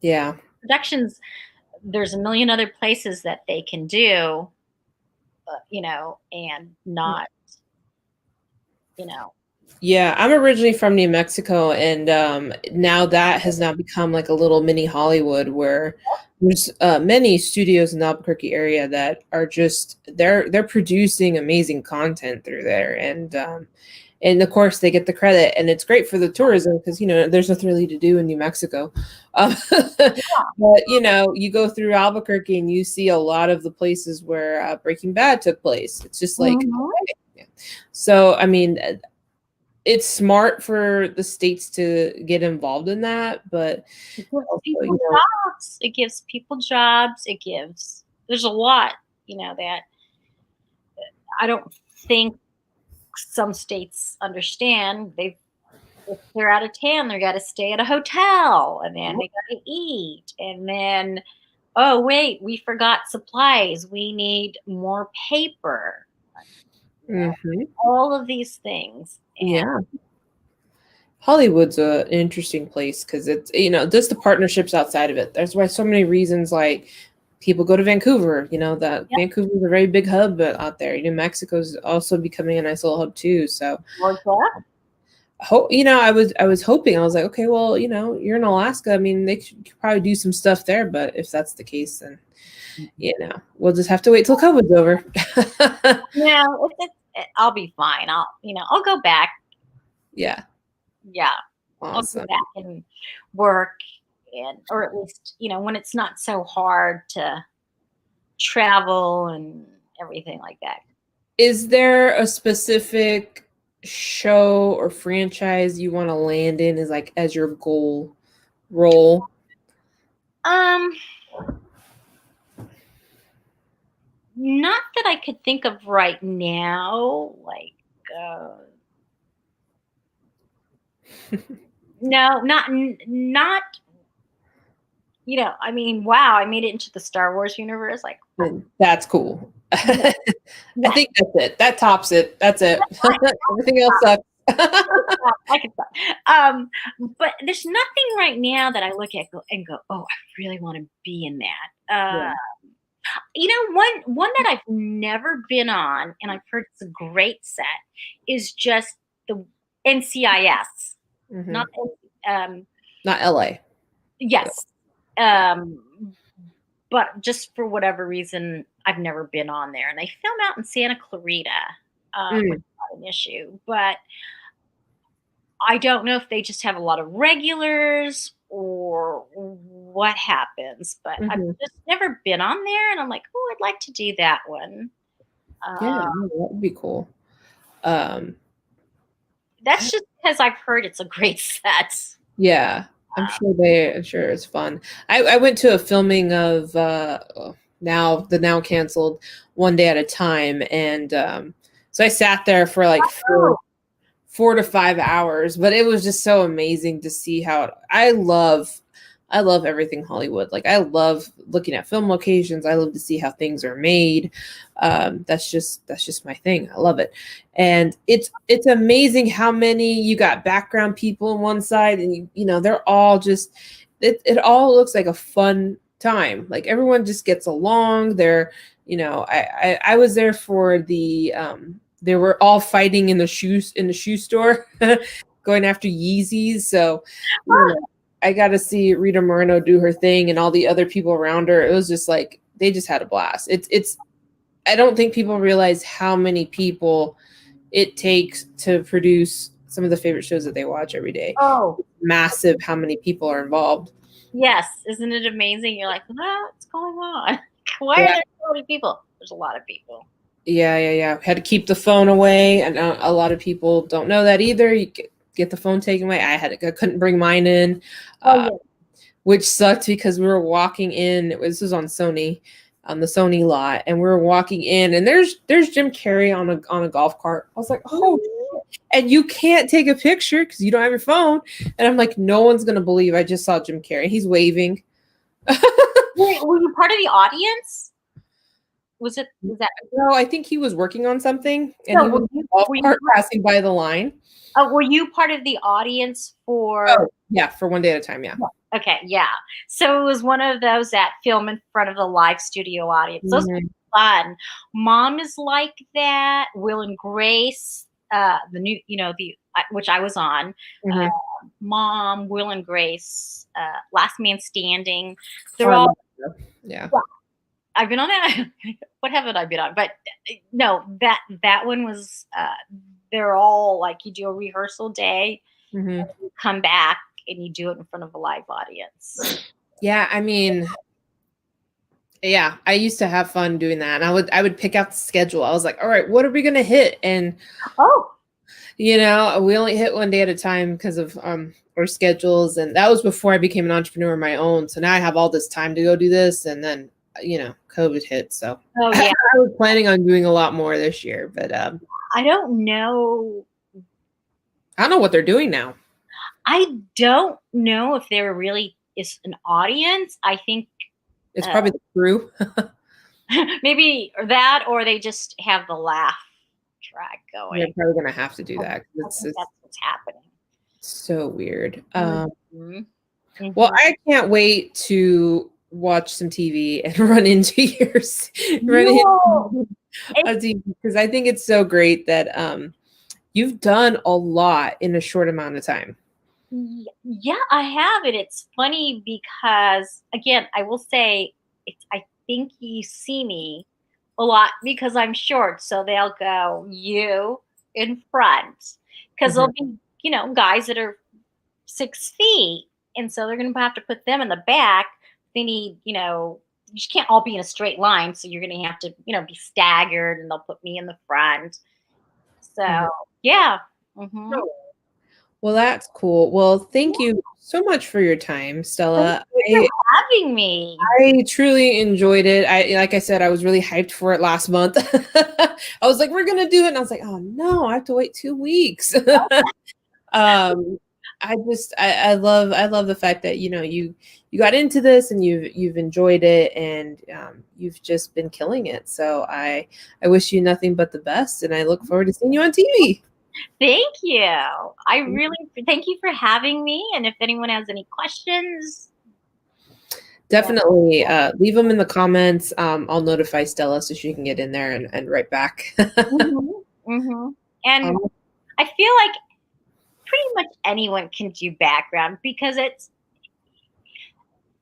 productions, there's a million other places that they can do, and not, Yeah, I'm originally from New Mexico, and now that has now become like a little mini Hollywood, where there's many studios in the Albuquerque area that are just they're producing amazing content through there, and of course they get the credit, and it's great for the tourism because there's nothing really to do in New Mexico, but you go through Albuquerque and you see a lot of the places where Breaking Bad took place. It's just like so. I mean, it's smart for the states to get involved in that, but it gives people jobs. It gives people jobs. It gives there's a lot, that I don't think some states understand. If they're out of town, they got to stay at a hotel, and then they got to eat, and then, oh wait, we forgot supplies. We need more paper. All of these things. And yeah. Hollywood's an interesting place because it's, just the partnerships outside of it. That's why so many reasons, like, people go to Vancouver, that Vancouver is a very big hub out there. Mexico's also becoming a nice little hub too. So, I was hoping, I was like, okay, well, you're in Alaska. I mean, they could probably do some stuff there, but if that's the case, then, we'll just have to wait till COVID's over. No, I'll be fine. I'll go back. Yeah. Yeah. Awesome. I'll go back and work, or at least, when it's not so hard to travel and everything like that. Is there a specific show or franchise you want to land in as your goal role? Not that I could think of right now. No, not. I mean, wow! I made it into the Star Wars universe. That's cool. I think that's it. That tops it. That's it. Everything else sucks. I can stop. But there's nothing right now that I look at and go, oh, I really want to be in that. One that I've never been on, and I've heard it's a great set, is just the NCIS, not LA. Yes, but just for whatever reason, I've never been on there, and they film out in Santa Clarita, which is not an issue, but I don't know if they just have a lot of regulars or what happens, but I've just never been on there, and I'm like, oh, I'd like to do that one. Yeah, that would be cool. That's just because I've heard it's a great set. Yeah, I'm sure it's fun. I went to a filming of now canceled One Day at a Time, and so I sat there for like 4 to 5 hours, but it was just so amazing to see how I love everything Hollywood. Like, I love looking at film locations. I love to see how things are made. That's just my thing. I love it. And it's amazing how many you got background people on one side, and they're all just, it all looks like a fun time. Like, everyone just gets along. They're, I was there for the they were all fighting in the shoe store, going after Yeezys. So I got to see Rita Moreno do her thing, and all the other people around her. It was just like, they just had a blast. It's I don't think people realize how many people it takes to produce some of the favorite shows that they watch every day. Oh, massive how many people are involved. Yes. Isn't it amazing? You're like, what's going on? Why are there so many people? There's a lot of people. Yeah. Had to keep the phone away, and a lot of people don't know that either. You get the phone taken away. I couldn't bring mine in, which sucked because we were walking in. This was on Sony, on the Sony lot, and we were walking in, and there's Jim Carrey on a golf cart. I was like, oh, and you can't take a picture because you don't have your phone. And I'm like, no one's gonna believe I just saw Jim Carrey. He's waving. Were you part of the audience? Was that? No, I think he was working on something, and he was in a golf cart passing by the line. Were you part of the audience for? Oh, yeah, for One Day at a Time, yeah. Okay, yeah. So it was one of those that film in front of the live studio audience. Those were fun. Mom is like that. Will and Grace, the new, which I was on. Mom, Will and Grace, Last Man Standing. They're all. Yeah. I've been on that. What haven't I been on? But no, that one was. They're all like, you do a rehearsal day, you come back, and you do it in front of a live audience. Yeah, I mean, yeah, I used to have fun doing that, and I would pick out the schedule. I was like, all right, what are we gonna hit? And we only hit one day at a time because of our schedules, and that was before I became an entrepreneur on my own. So now I have all this time to go do this, and then COVID hit. So Oh yeah. I was planning on doing a lot more this year, but I don't know. I don't know what they're doing now. I don't know if there really is an audience. I think It's probably the crew. maybe that, or they just have the laugh track going. They're probably gonna have to do that. I think that's what's happening. So weird. Mm-hmm. Well, I can't wait to watch some TV and run into yours, because I think it's so great that you've done a lot in a short amount of time. Yeah, I have it. It's funny because, again, I will say, I think you see me a lot because I'm short. So they'll go, you in front. Because there'll be, guys that are 6 feet. And so they're going to have to put them in the back. They need, you just can't all be in a straight line. So you're going to have to, be staggered, and they'll put me in the front. So, yeah. Mm-hmm. Well, that's cool. Well, thank you so much for your time, Stella. Thank you for having me. I truly enjoyed it. Like I said, I was really hyped for it last month. I was like, we're gonna do it, and I was like, oh no, I have to wait 2 weeks. I love the fact that you got into this and you've enjoyed it, and you've just been killing it. So I wish you nothing but the best, and I look forward to seeing you on TV. Thank you. I really thank you for having me. And if anyone has any questions, definitely leave them in the comments. I'll notify Stella so she can get in there and write back. And I feel like pretty much anyone can do background, because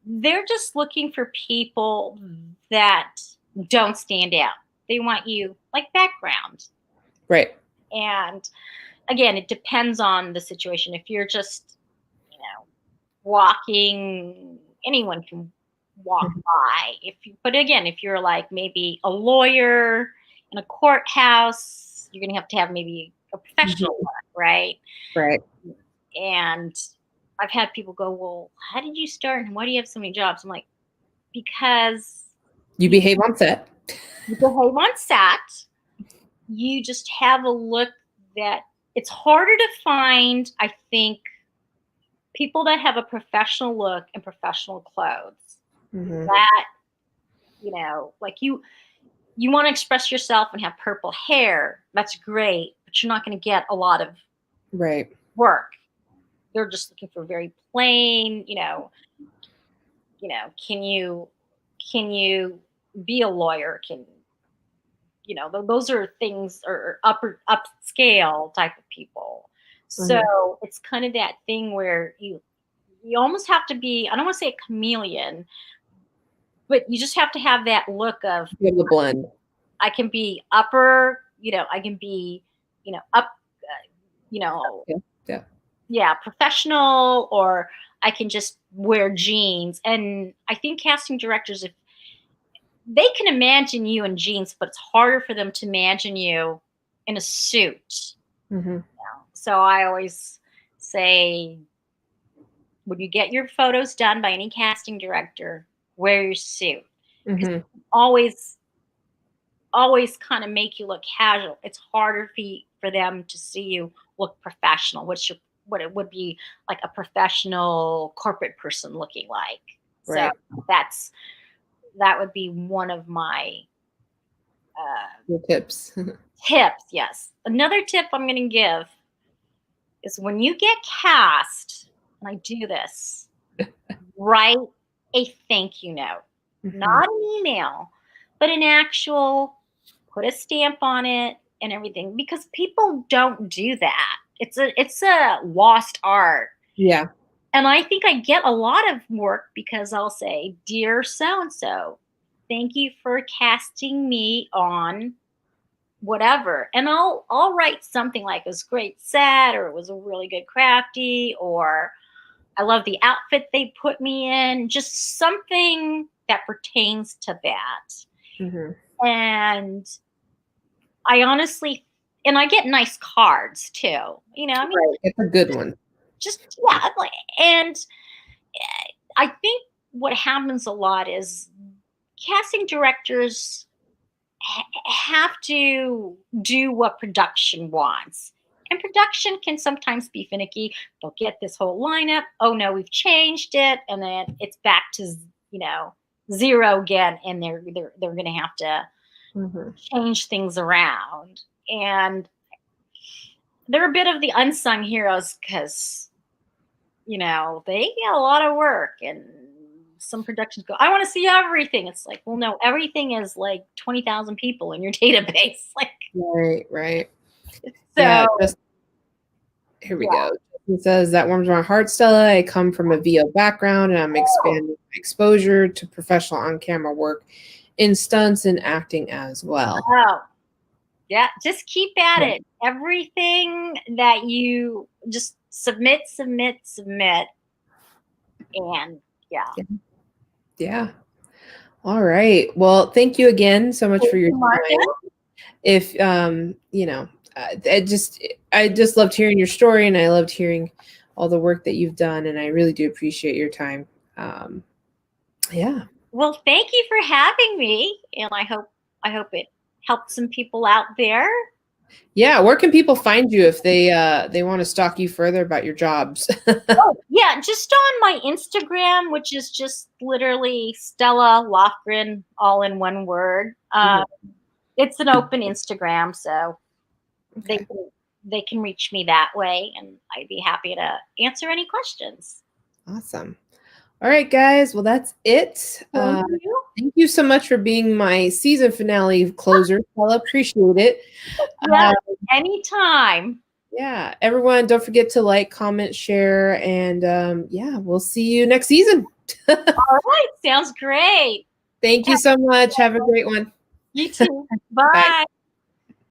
they're just looking for people that don't stand out. They want you like background. Right. And again, it depends on the situation. If you're just, walking, anyone can walk by. But again, if you're like maybe a lawyer in a courthouse, you're going to have maybe a professional look, right? Right. And I've had people go, well, how did you start, and why do you have so many jobs? I'm like, because you behave on set. You behave on set. You just have a look that it's harder to find, I think, people that have a professional look and professional clothes. That, like you want to express yourself and have purple hair. That's great, but you're not going to get a lot of work. They're just looking for very plain, can you be a lawyer? Those are things, or upscale type of people. So it's kind of that thing where you almost have to be, I don't want to say a chameleon, but you just have to have that look of the blend. I can be upper, I can be, up, professional, or I can just wear jeans. And I think casting directors, if they can imagine you in jeans, but it's harder for them to imagine you in a suit. So I always say, when you get your photos done by any casting director, wear your suit. Always kind of make you look casual. It's harder for them to see you look professional, what it would be like a professional corporate person looking like. Right. So that would be one of my tips. Tips, yes. Another tip I'm going to give is, when you get cast, and I do this, write a thank you note. Not an email, but an actual, put a stamp on it and everything, because people don't do that. It's a lost art. Yeah. And I think I get a lot of work because I'll say, dear so-and-so, thank you for casting me on whatever. And I'll write something like, it was a great set, or it was a really good crafty, or I love the outfit they put me in, just something that pertains to that. And I honestly, and I get nice cards too, it's a good one. Just, and I think what happens a lot is casting directors have to do what production wants. And production can sometimes be finicky. They'll get this whole lineup. Oh no, we've changed it, and then it's back to zero again, and they're going to have to change things around. And they're a bit of the unsung heroes because they get a lot of work, and some productions go, I want to see everything. It's like, well, no, everything is like 20,000 people in your database. Like, right. So yeah, here we go. It says, that warms my heart, Stella. I come from a VO background, and I'm expanding my exposure to professional on-camera work in stunts and acting as well. Oh, yeah. Just keep at it. Everything that you just submit. And yeah. All right. Well, thank you again so much for your time. If I just loved hearing your story, and I loved hearing all the work that you've done, and I really do appreciate your time. Yeah. Well, thank you for having me, and I hope it helped some people out there. Yeah, where can people find you if they want to stalk you further about your jobs? Oh, yeah, just on my Instagram, which is just literally Stella Lofgren, all in one word. It's an open Instagram, so they can reach me that way, and I'd be happy to answer any questions. Awesome. All right, guys. Well, that's it. Thank you so much for being my season finale closer. I'll appreciate it. Yeah, anytime. Yeah, everyone, don't forget to like, comment, share, and we'll see you next season. All right, sounds great. Thank you so much. Have a great one. You too. Bye. Bye.